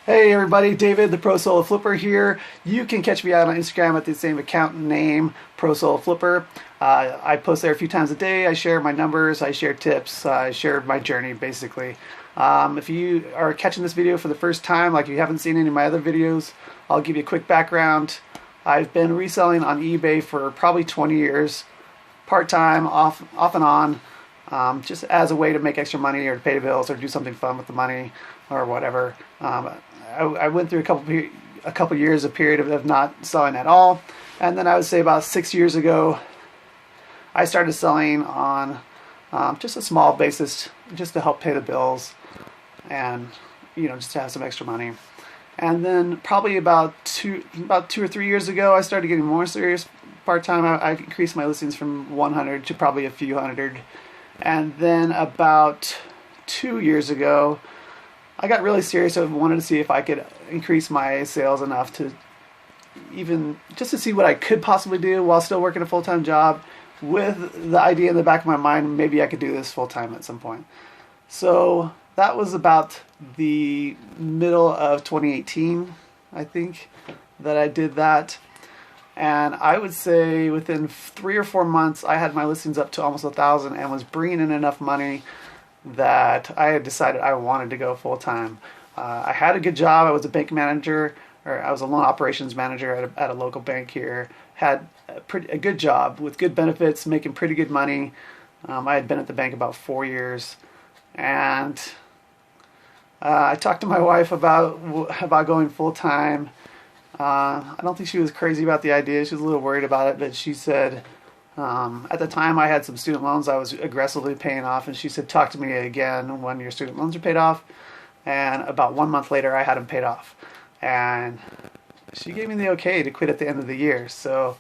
Hey everybody, David, the Pro Solo Flipper here. You can catch me out on Instagram at the same account name, Pro Solo Flipper. I post there a few times a day. I share my numbers, I share tips, I share my journey basically. If you are catching this video for the first time, like you haven't seen any of my other videos, I'll give you a quick background. I've been reselling on eBay for probably 20 years, part-time, off and on, just as a way to make extra money or to pay the bills or do something fun with the money or whatever. I went through a couple years, a period of not selling at all, and then I would say about 6 years ago I started selling on just a small basis, just to help pay the bills and just to have some extra money. And then probably about two or 3 years ago I started getting more serious part-time. I increased my listings from 100 to probably a few hundred. And then about 2 years ago I got really serious. I wanted to see if I could increase my sales enough to even just to see what I could possibly do while still working a full-time job, with the idea in the back of my mind, maybe I could do this full-time at some point. So that was about the middle of 2018, I think, that I did that. And I would say within 3 or 4 months I had my listings up to almost 1,000 and was bringing in enough money that I had decided I wanted to go full-time. I had a good job. I was a bank manager, or I was a loan operations manager at a local bank here. Had a good job with good benefits, making pretty good money. I had been at the bank about 4 years, and I talked to my wife about going full-time. I don't think she was crazy about the idea. She was a little worried about it, but she said, at the time I had some student loans I was aggressively paying off, and she said, talk to me again when your student loans are paid off. And about 1 month later I had them paid off, and she gave me the okay to quit at the end of the year. So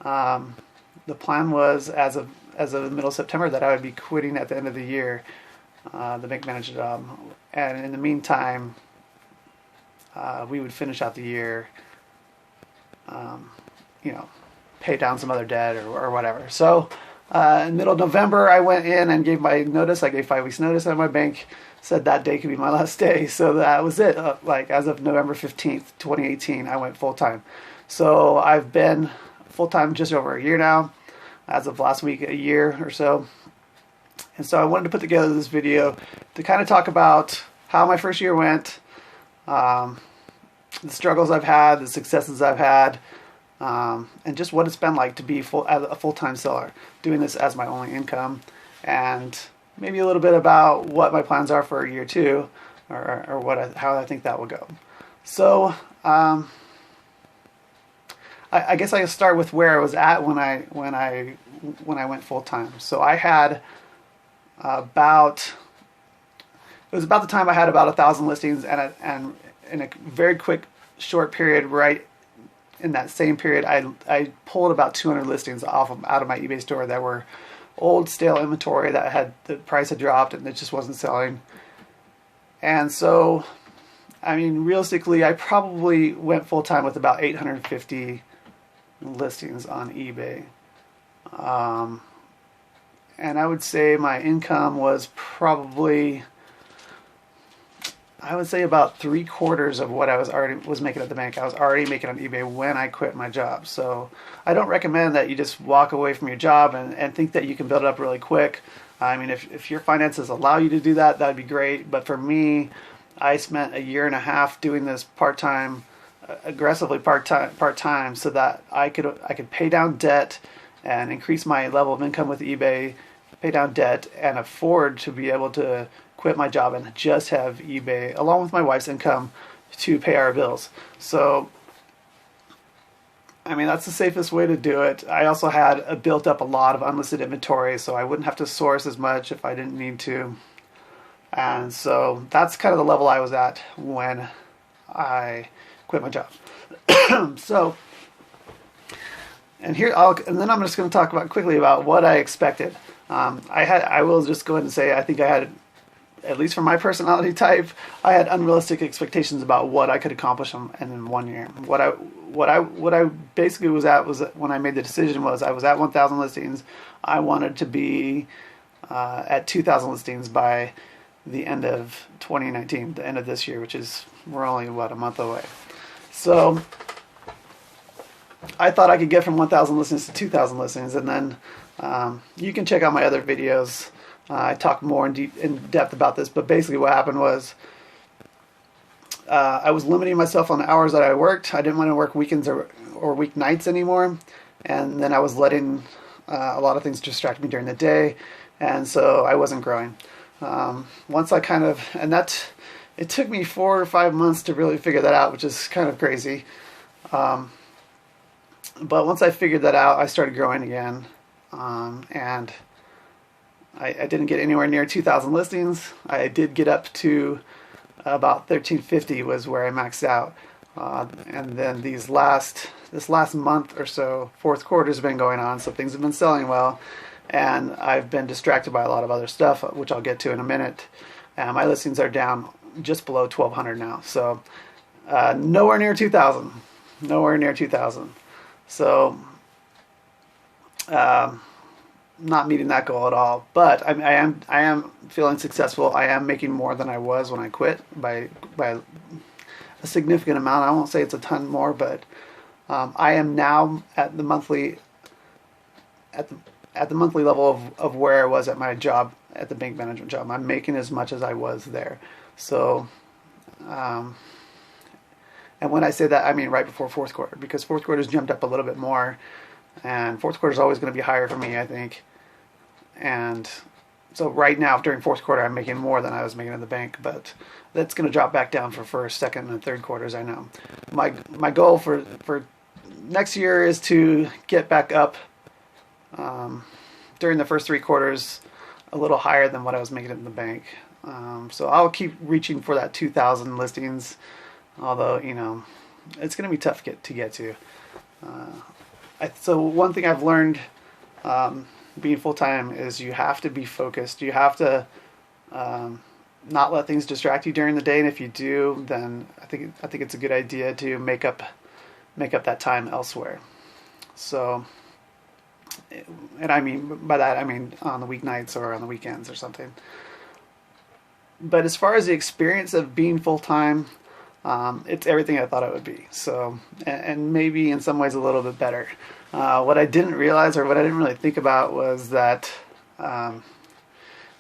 the plan was as of the middle of September that I would be quitting at the end of the year, the bank manager job, and in the meantime we would finish out the year, pay down some other debt or whatever. So in the middle of November I went in and gave my notice. I gave 5 weeks notice, and my bank said that day could be my last day. So that was it. Like as of November 15th, 2018, I went full-time. So I've been full-time just over a year now, as of last week, a year or so. And so I wanted to put together this video to kind of talk about how my first year went, the struggles I've had, the successes I've had, and just what it's been like to be a full-time seller, doing this as my only income, and maybe a little bit about what my plans are for year two, or how I think that will go. So I guess I start with where I was at when I went full-time. So I had it was about the time I had about 1,000 listings, and in a very quick short period, right in that same period, I pulled about 200 listings out of my eBay store that were old stale inventory that the price had dropped and it just wasn't selling. And so, I mean, realistically, I probably went full-time with about 850 listings on eBay. And I would say my income was probably, I would say about 3/4 of what I was making at the bank. I was already making on eBay when I quit my job. So I don't recommend that you just walk away from your job and think that you can build it up really quick. I mean, if your finances allow you to do that, that'd be great. But for me, I spent a year and a half doing this part-time, aggressively part-time, so that I could pay down debt and increase my level of income with eBay, pay down debt, and afford to be able to quit my job and just have eBay along with my wife's income to pay our bills. So I mean, that's the safest way to do it. I also had built up a lot of unlisted inventory, so I wouldn't have to source as much if I didn't need to. And so that's kind of the level I was at when I quit my job. So, and then I'm just going to talk quickly about what I expected. I will just go ahead and say I think I had, at least for my personality type, I had unrealistic expectations about what I could accomplish in 1 year. What I basically was when I made the decision was I was at 1,000 listings. I wanted to be at 2,000 listings by the end of 2019, the end of this year, which is, we're only about a month away. So I thought I could get from 1,000 listings to 2,000 listings, and then you can check out my other videos. I talk more in depth about this, but basically what happened was I was limiting myself on the hours that I worked. I didn't want to work weekends or weeknights anymore, and then I was letting a lot of things distract me during the day, and so I wasn't growing. Once I kind of, it took me 4 or 5 months to really figure that out, which is kind of crazy. But once I figured that out, I started growing again, and I didn't get anywhere near 2,000 listings. I did get up to about 1,350 was where I maxed out, and then this last month or so, fourth quarter's been going on, so things have been selling well, and I've been distracted by a lot of other stuff, which I'll get to in a minute. My listings are down just below 1,200 now, so nowhere near 2,000. Nowhere near 2,000. So not meeting that goal at all. But I am feeling successful. I am making more than I was when I quit by a significant amount. I won't say it's a ton more, but I am now at the monthly level of where I was at my job, at the bank management job. I'm making as much as I was there. So, and when I say that, I mean right before fourth quarter, because fourth quarter's jumped up a little bit more, and fourth quarter is always going to be higher for me, I think. And so right now, during fourth quarter, I'm making more than I was making in the bank, but that's going to drop back down for first, second, and third quarters, I know. My goal for next year is to get back up during the first 3 quarters a little higher than what I was making in the bank. So I'll keep reaching for that 2,000 listings, although, you know, it's going to be tough to get to. So one thing I've learned being full-time is you have to be focused. You have to not let things distract you during the day, and if you do, then I think it's a good idea to make up that time elsewhere. So, and I mean by that, I mean on the weeknights or on the weekends or something. But as far as the experience of being full-time, it's everything I thought it would be. So, and maybe in some ways a little bit better. What I didn't realize, or what I didn't really think about, was that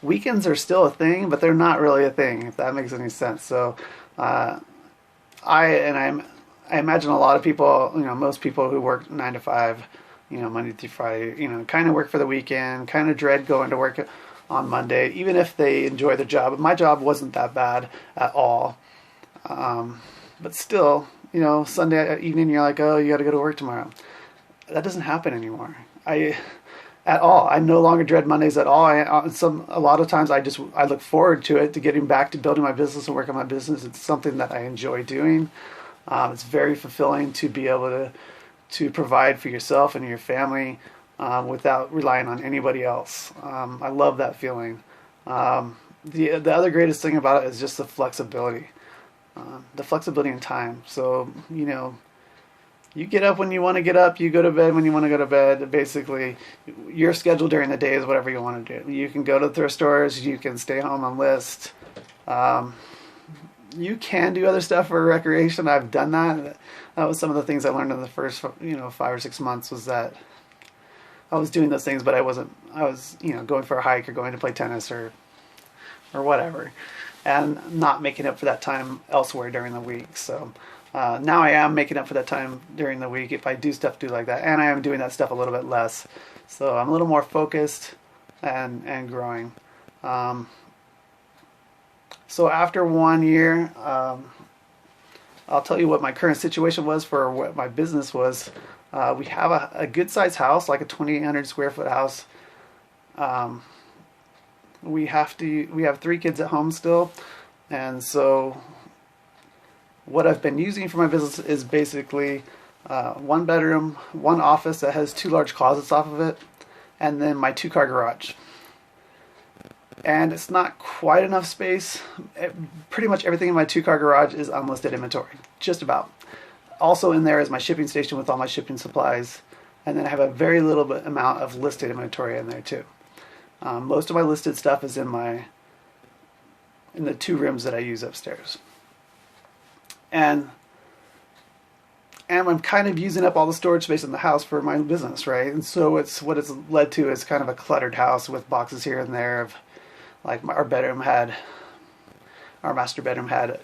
weekends are still a thing, but they're not really a thing, if that makes any sense. So, I imagine a lot of people, you know, most people who work 9 to 5, you know, Monday through Friday, you know, kind of work for the weekend, kind of dread going to work on Monday, even if they enjoy the job. My job wasn't that bad at all. But still, you know, Sunday evening, you're like, oh, you got to go to work tomorrow. That doesn't happen anymore. At all. I no longer dread Mondays at all. A lot of times I look forward to it, to getting back to building my business and working on my business. It's something that I enjoy doing. It's very fulfilling to be able to provide for yourself and your family without relying on anybody else. I love that feeling. The other greatest thing about it is just the flexibility. The flexibility in time. So, you know, you get up when you want to get up, you go to bed when you want to go to bed. Basically, your schedule during the day is whatever you want to do. You can go to the thrift stores, you can stay home and list. You can do other stuff for recreation. I've done that. That was some of the things I learned in the first, 5 or 6 months, was that I was doing those things, but I was, going for a hike or going to play tennis or whatever, and not making up for that time elsewhere during the week. So now I am making up for that time during the week if I do stuff like that, and I am doing that stuff a little bit less. So I'm a little more focused and growing. So after 1 year, I'll tell you what my current situation was for what my business was. We have a good-sized house, like a 2,800 square foot house. We have 3 kids at home still, and so what I've been using for my business is basically 1 bedroom, 1 office that has 2 large closets off of it, and then my 2-car garage. And it's not quite enough space. Pretty much everything in my 2-car garage is unlisted inventory, just about. Also in there is my shipping station with all my shipping supplies, and then I have a very little amount of listed inventory in there too. Most of my listed stuff is in my in the 2 rooms that I use upstairs. And I'm kind of using up all the storage space in the house for my business, right? And so what it's led to is kind of a cluttered house with boxes here and there of, like, our master bedroom had,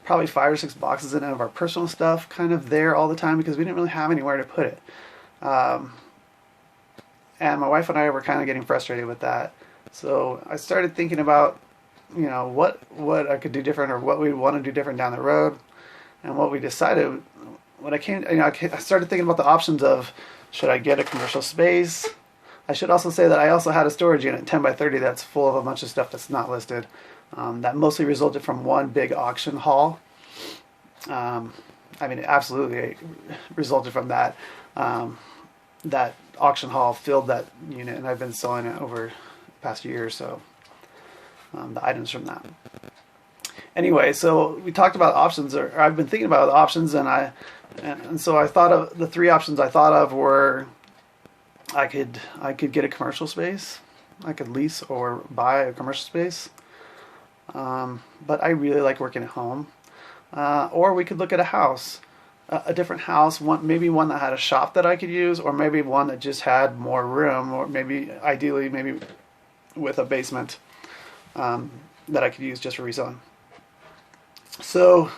probably 5 or 6 boxes in it of our personal stuff kind of there all the time because we didn't really have anywhere to put it. And my wife and I were kind of getting frustrated with that. So I started thinking about, what I could do different, or what we want to do different down the road. And what we decided, I started thinking about the options of, should I get a commercial space? I should also say that I also had a storage unit, 10 by 30, that's full of a bunch of stuff that's not listed. That mostly resulted from one big auction haul. It absolutely resulted from that. That auction haul filled that unit, and I've been selling it over the past year or so, the items from that. Anyway, so we talked about options, or I've been thinking about the options, and so I thought of the 3 options I thought of were, I could get a commercial space, I could lease or buy a commercial space, but I really like working at home, or we could look at a house, a different house, maybe one that had a shop that I could use, or maybe one that just had more room, or ideally with a basement that I could use just for reselling. So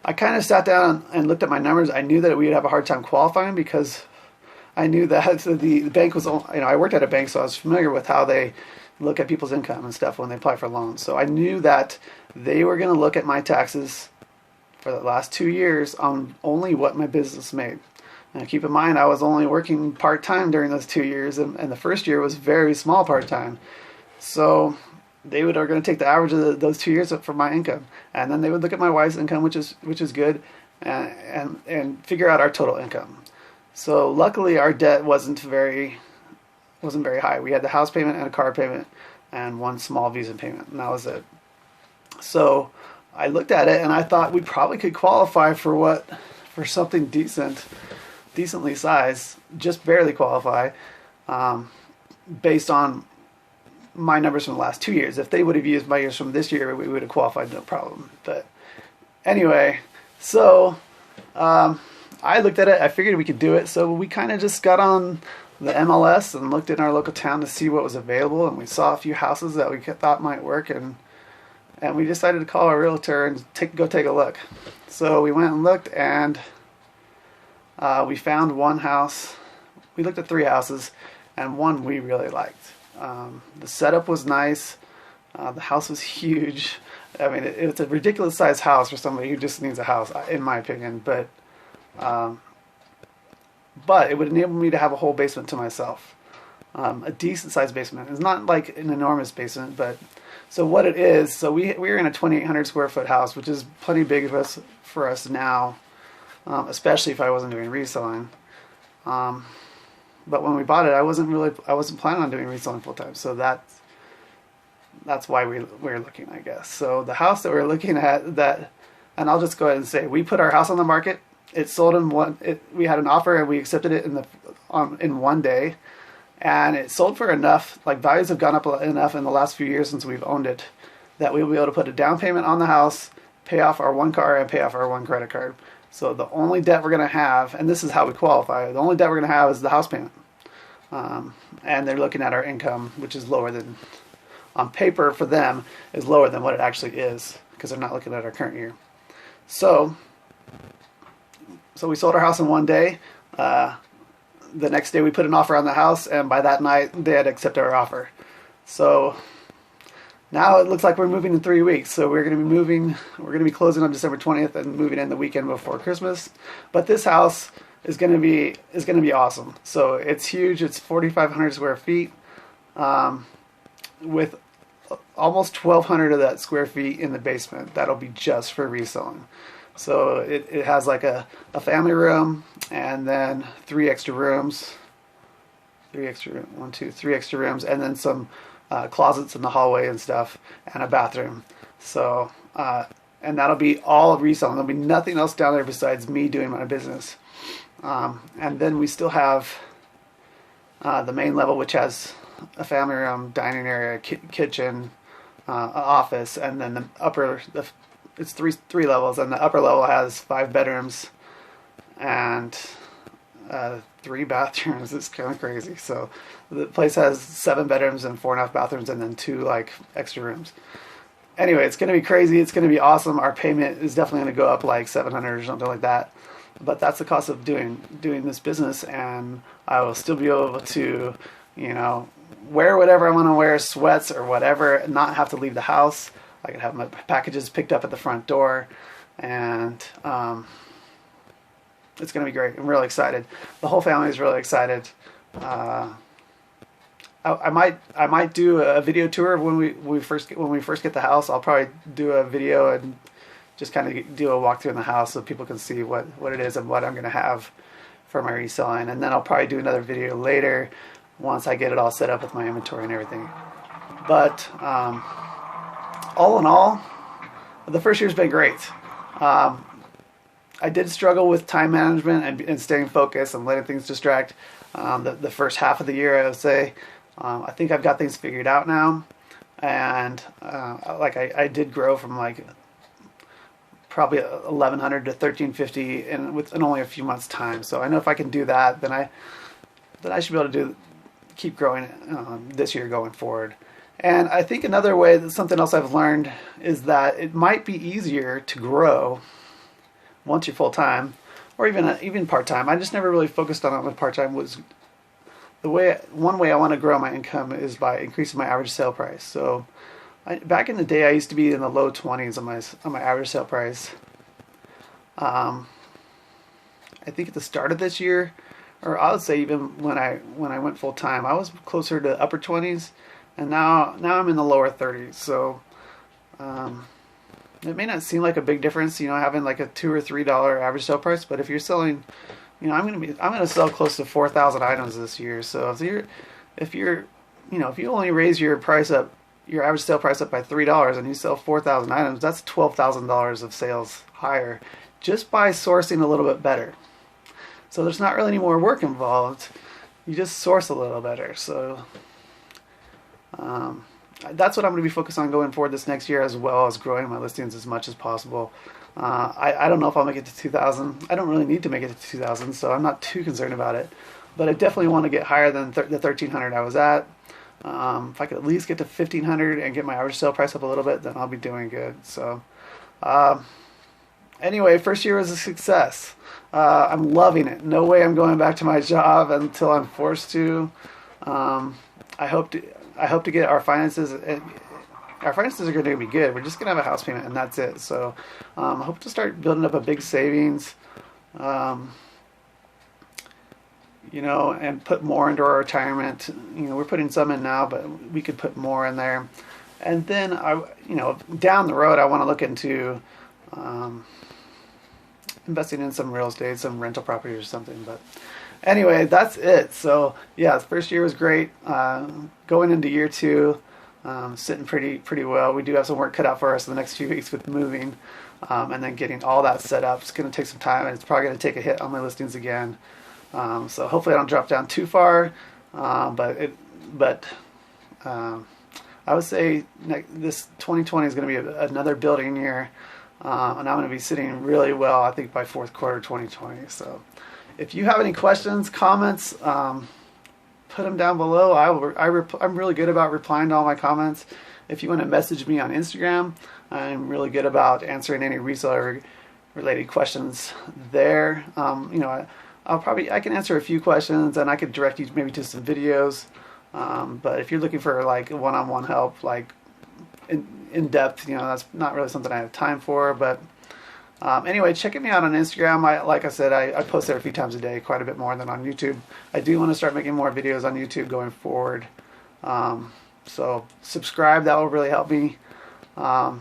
I kind of sat down and looked at my numbers. I knew that we would have a hard time qualifying because I knew that the bank was, I worked at a bank, so I was familiar with how they look at people's income and stuff when they apply for loans. So I knew that they were going to look at my taxes for the last 2 years on only what my business made. And keep in mind, I was only working part-time during those 2 years, and the first year was very small part-time. So they are going to take the average of those 2 years for my income, and then they would look at my wife's income, which is good, and figure out our total income. So luckily, our debt wasn't very high. We had the house payment and a car payment and one small Visa payment, and that was it. So I looked at it and I thought we probably could qualify for something decently sized, just barely qualify, based on my numbers from the last 2 years. If they would have used my years from this year, we would have qualified, no problem. But anyway, so I looked at it, I figured we could do it, so we kind of just got on the MLS and looked in our local town to see what was available, and we saw a few houses that we thought might work, and we decided to call our realtor and go take a look. So we went and looked, and we found one house. We looked at 3 houses, and one we really liked. The setup was nice. The house was huge. It's a ridiculous sized house for somebody who just needs a house, in my opinion. But it would enable me to have a whole basement to myself. A decent sized basement. It's not like an enormous basement, but so what it is. So we're in a 2,800 square foot house, which is plenty big for us now, especially if I wasn't doing reselling. But when we bought it, I wasn't planning on doing reselling full time. So that's why we're looking, I guess. So the house that we're looking at, and I'll just go ahead and say, we put our house on the market. It sold we had an offer and we accepted it in 1 day, and it sold for enough. Like, values have gone up enough in the last few years since we've owned it that we'll be able to put a down payment on the house, pay off our 1 car, and pay off our 1 credit card. So the only debt we're going to have, and this is how we qualify, the only debt we're going to have is the house payment. And they're looking at our income, which is lower than, on paper for them, is lower than what it actually is, because they're not looking at our current year. So we sold our house in 1 day. The next day we put an offer on the house, and by that night they had accepted our offer. So now it looks like we're moving in 3 weeks. So we're going to be closing on December 20th and moving in the weekend before Christmas. But this house is going to be awesome. So it's huge. It's 4,500 square feet, with almost 1,200 of that square feet in the basement. That'll be just for reselling. So it has like a family room, and then 3 extra rooms. 3 extra rooms, and then some closets in the hallway and stuff, and a bathroom. So and that'll be all reselling. There'll be nothing else down there besides me doing my business. And then we still have the main level, which has a family room, dining area, kitchen, office, and then it's three levels, and the upper level has 5 bedrooms and 3 bathrooms. It's kind of crazy. So the place has 7 bedrooms and 4.5 bathrooms, and then 2 like extra rooms. Anyway, it's going to be crazy. It's going to be awesome. Our payment is definitely going to go up like 700 or something like that. But that's the cost of doing this business, and I will still be able to, wear whatever I want to wear, sweats or whatever, and not have to leave the house. I can have my packages picked up at the front door, and it's going to be great. I'm really excited. The whole family is really excited. I might do a video tour when we first get the house. I'll probably do a video and just kind of do a walkthrough in the house so people can see what it is and what I'm going to have for my reselling. And then I'll probably do another video later once I get it all set up with my inventory and everything. But all in all, the first year's been great. I did struggle with time management and staying focused and letting things distract the first half of the year, I would say. I think I've got things figured out now. And I did grow from like probably 1,100 to 1,350 in only a few months' time. So I know if I can do that, then I should be able to keep growing this year going forward. And I think another way, something else I've learned, is that it might be easier to grow once you're full time, or even part time. I just never really focused on it with part time. One way I want to grow my income is by increasing my average sale price. So back in the day, I used to be in the low 20s on my average sale price. I think at the start of this year, or I would say even when I went full time, I was closer to upper 20s, and now I'm in the lower 30s. So it may not seem like a big difference, having like a $2 or $3 average sale price, but if you're selling, I'm gonna sell close to 4,000 items this year. So if you only raise your average sale price up by $3 and you sell 4,000 items, that's $12,000 of sales higher just by sourcing a little bit better. So there's not really any more work involved. You just source a little better. So that's what I'm going to be focused on going forward this next year, as well as growing my listings as much as possible. I don't know if I'll make it to 2,000. I don't really need to make it to 2,000, so I'm not too concerned about it. But I definitely want to get higher than the 1,300 I was at. If I could at least get to 1,500 and get my average sale price up a little bit, then I'll be doing good. So anyway, first year was a success. I'm loving it. No way I'm going back to my job until I'm forced to. I hope to get our finances. Our finances are going to be good. We're just going to have a house payment, and that's it. So I hope to start building up a big savings, and put more into our retirement. We're putting some in now, but we could put more in there. And then down the road, I want to look into investing in some real estate, some rental property or something. But anyway, that's it. So yeah, the first year was great. Going into year 2, sitting pretty well. We do have some work cut out for us in the next few weeks with moving, and then getting all that set up. It's going to take some time, and it's probably going to take a hit on my listings again. So hopefully I don't drop down too far. But I would say this 2020 is going to be another building year, and I'm going to be sitting really well, I think, by fourth quarter 2020. So if you have any questions, comments, put them down below. I'm really good about replying to all my comments. If you want to message me on Instagram, I'm really good about answering any reseller related questions there. I can answer a few questions, and I could direct you maybe to some videos. But if you're looking for like one-on-one help, like in depth, that's not really something I have time for. But anyway, checking me out on Instagram. Like I said, I post there a few times a day, quite a bit more than on YouTube. I do want to start making more videos on YouTube going forward. So subscribe, that will really help me. But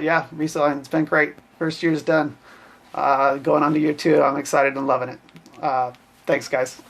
yeah, reselling, it's been great. First year's done. Going on to year 2, I'm excited and loving it. Thanks, guys.